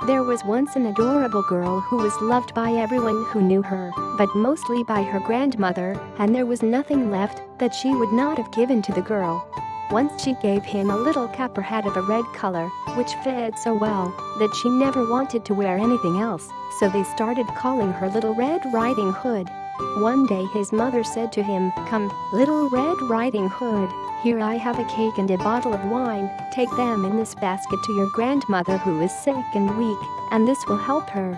There was once an adorable girl who was loved by everyone who knew her, but mostly by her grandmother, and there was nothing left that she would not have given to the girl. Once she gave him a little cap or hat of a red color, which fit so well that she never wanted to wear anything else, so they started calling her Little Red Riding Hood. One day his mother said to him, "Come, Little Red Riding Hood, here I have a cake and a bottle of wine, take them in this basket to your grandmother who is sick and weak, and this will help her."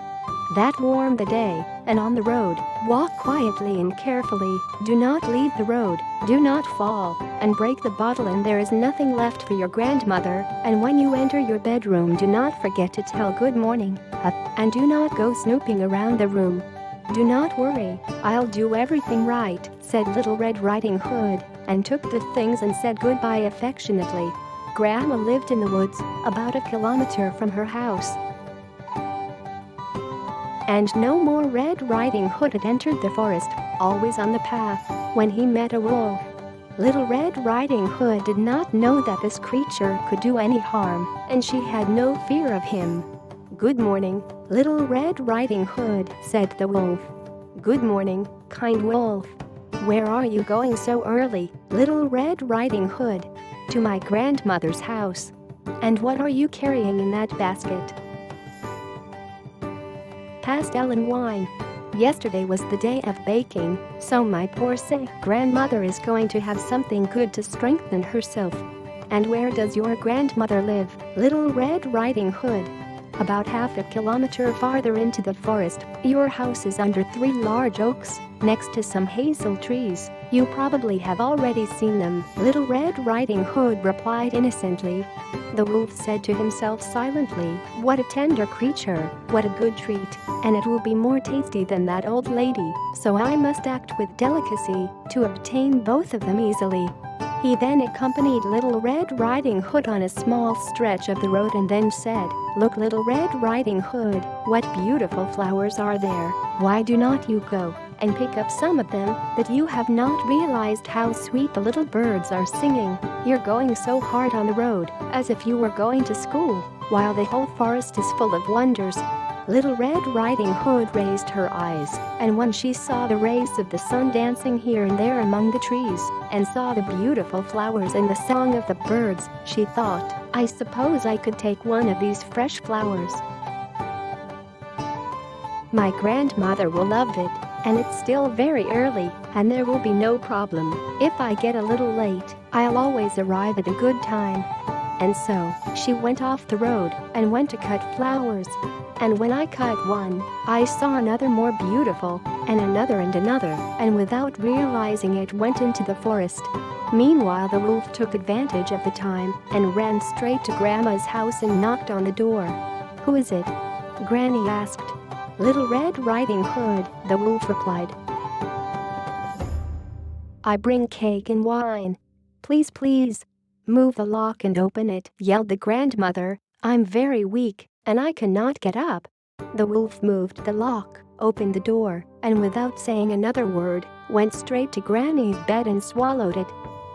That warmed the day, and on the road, walk quietly and carefully, do not leave the road, do not fall, and break the bottle and there is nothing left for your grandmother, and when you enter your bedroom do not forget to tell good morning, and do not go snooping around the room. "Do not worry, I'll do everything right," said Little Red Riding Hood, and took the things and said goodbye affectionately. Grandma lived in the woods, about a kilometer from her house. And no more Red Riding Hood had entered the forest, always on the path, when he met a wolf. Little Red Riding Hood did not know that this creature could do any harm, and she had no fear of him. "Good morning, Little Red Riding Hood," said the wolf. "Good morning, kind wolf. Where are you going so early, Little Red Riding Hood?" "To my grandmother's house." "And what are you carrying in that basket?" "Pastel and wine. Yesterday was the day of baking, so my poor sick grandmother is going to have something good to strengthen herself." "And where does your grandmother live, Little Red Riding Hood?" "About half a kilometer farther into the forest. Your house is under 3 large oaks, next to some hazel trees. You probably have already seen them," Little Red Riding Hood replied innocently. The wolf said to himself silently, "What a tender creature, what a good treat, and it will be more tasty than that old lady, so I must act with delicacy to obtain both of them easily." He then accompanied Little Red Riding Hood on a small stretch of the road and then said, "Look, Little Red Riding Hood, what beautiful flowers are there. Why do not you go and pick up some of them, that you have not realized how sweet the little birds are singing? You're going so hard on the road, as if you were going to school, while the whole forest is full of wonders." Little Red Riding Hood raised her eyes, and when she saw the rays of the sun dancing here and there among the trees, and saw the beautiful flowers and the song of the birds, she thought, "I suppose I could take one of these fresh flowers. My grandmother will love it, and it's still very early, and there will be no problem. If I get a little late, I'll always arrive at a good time." And so, she went off the road and went to cut flowers. "And when I cut one, I saw another more beautiful, and another, and without realizing it went into the forest." Meanwhile the wolf took advantage of the time and ran straight to Grandma's house and knocked on the door. "Who is it?" Granny asked. "Little Red Riding Hood," the wolf replied. "I bring cake and wine. Please, please, move the lock and open it," yelled the grandmother. "I'm very weak, and I cannot get up." The wolf moved the lock, opened the door, and without saying another word, went straight to Granny's bed and swallowed it.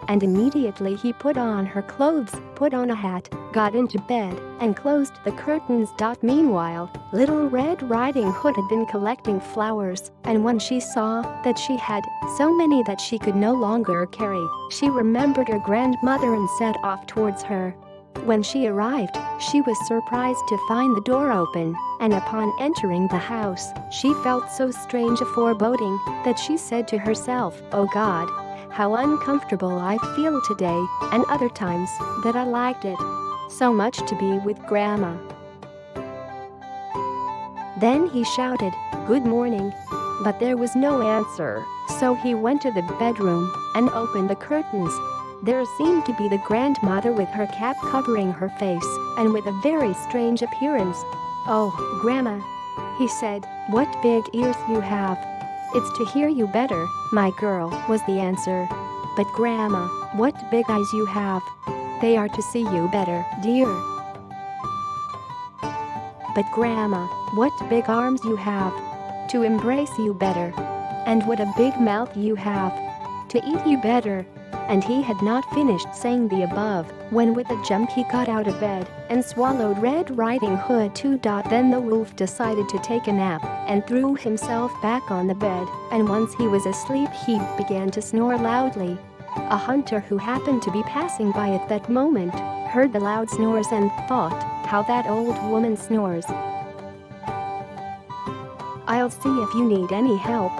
And immediately he put on her clothes, put on a hat, got into bed, and closed the curtains. Meanwhile, Little Red Riding Hood had been collecting flowers, and when she saw that she had so many that she could no longer carry, she remembered her grandmother and set off towards her. When she arrived, she was surprised to find the door open, and upon entering the house, she felt so strange a foreboding that she said to herself, "Oh God, how uncomfortable I feel today, and other times that I liked it so much to be with Grandma." Then he shouted, "Good morning," but there was no answer, so he went to the bedroom and opened the curtains. There seemed to be the grandmother with her cap covering her face and with a very strange appearance. "Oh, Grandma," he said, "what big ears you have." "It's to hear you better, my girl," was the answer. "But Grandma, what big eyes you have." "They are to see you better, dear." "But Grandma, what big arms you have." "To embrace you better." "And what a big mouth you have." "To eat you better." and he had not finished saying the above when with a jump he got out of bed and swallowed Red Riding Hood. Then the wolf decided to take a nap and threw himself back on the bed, and once he was asleep he began to snore loudly. A hunter who happened to be passing by at that moment heard the loud snores and thought, "How that old woman snores. I'll see if you need any help."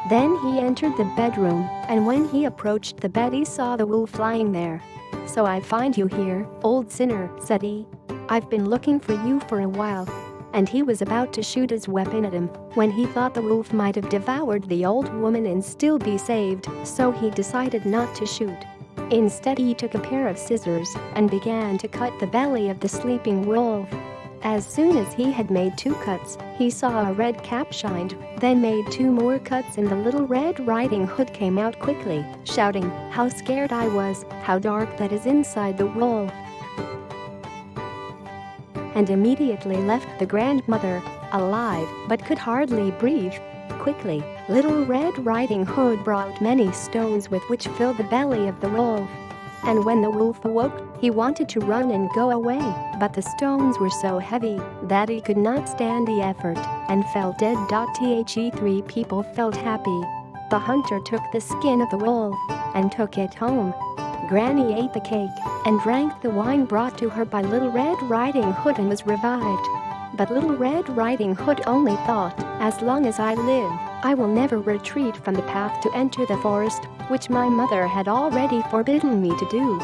Then he entered the bedroom, and when he approached the bed he saw the wolf lying there. "So I find you here, old sinner," said he. "I've been looking for you for a while." And he was about to shoot his weapon at him when he thought the wolf might have devoured the old woman and still be saved, so he decided not to shoot. Instead he took a pair of scissors and began to cut the belly of the sleeping wolf. As soon as he had made 2 cuts, he saw a red cap shined, then made 2 more cuts and the little Red Riding Hood came out quickly, shouting, "How scared I was, how dark that is inside the wolf," and immediately left the grandmother, alive but could hardly breathe. Quickly, little Red Riding Hood brought many stones with which filled the belly of the wolf. And when the wolf awoke, he wanted to run and go away, but the stones were so heavy that he could not stand the effort and fell dead. The 3 people felt happy. The hunter took the skin of the wolf and took it home. Granny ate the cake and drank the wine brought to her by Little Red Riding Hood and was revived. But Little Red Riding Hood only thought, "As long as I live, I will never retreat from the path to enter the forest, which my mother had already forbidden me to do."